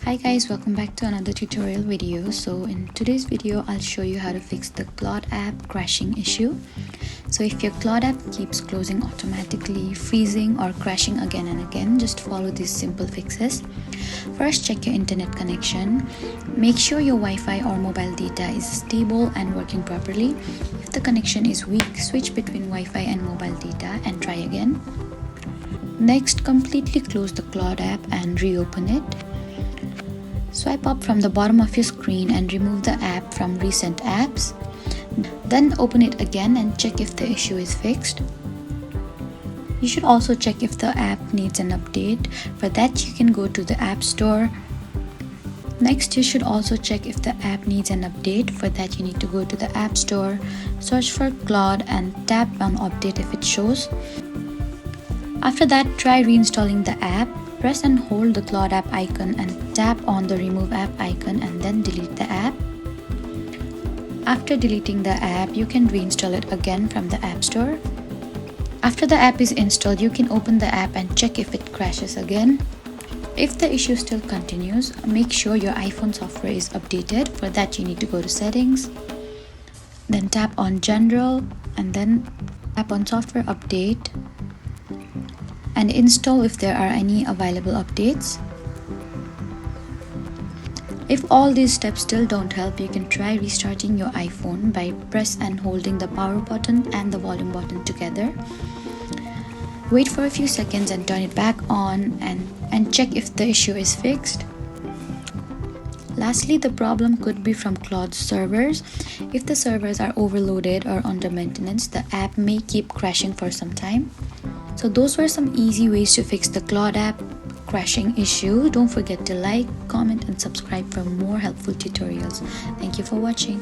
Hi guys, welcome back to another tutorial video. So in today's video I'll show you how to fix the Claude app crashing issue. So if your Claude app keeps closing automatically, freezing or crashing again and again, just follow these simple fixes. First, check your internet connection. Make sure your Wi-Fi or mobile data is stable and working properly. If the connection is weak, switch between Wi-Fi and mobile data and try again. Next, completely close the Claude app and reopen it. Swipe up from the bottom of your screen and remove the app from recent apps. Then open it again and check if the issue is fixed. You should also check if the app needs an update. For that, you can go to the App Store. Next, you should also check if the app needs an update. For that, you need to go to the App Store, search for Claude and tap on Update if it shows. After that, try reinstalling the app. Press and hold the Claude app icon and tap on the remove app icon and then delete the app. After deleting the app, you can reinstall it again from the App Store. After the app is installed, you can open the app and check if it crashes again. If the issue still continues, make sure your iPhone software is updated. For that, you need to go to Settings, then tap on General and then tap on Software Update and install if there are any available updates. If all these steps still don't help, you can try restarting your iPhone by press and holding the power button and the volume button together. Wait for a few seconds and turn it back on and check if the issue is fixed. Lastly, the problem could be from Claude's servers. If the servers are overloaded or under maintenance, the app may keep crashing for some time. So those were some easy ways to fix the Claude app crashing issue. Don't forget to like, comment and subscribe for more helpful tutorials. Thank you for watching.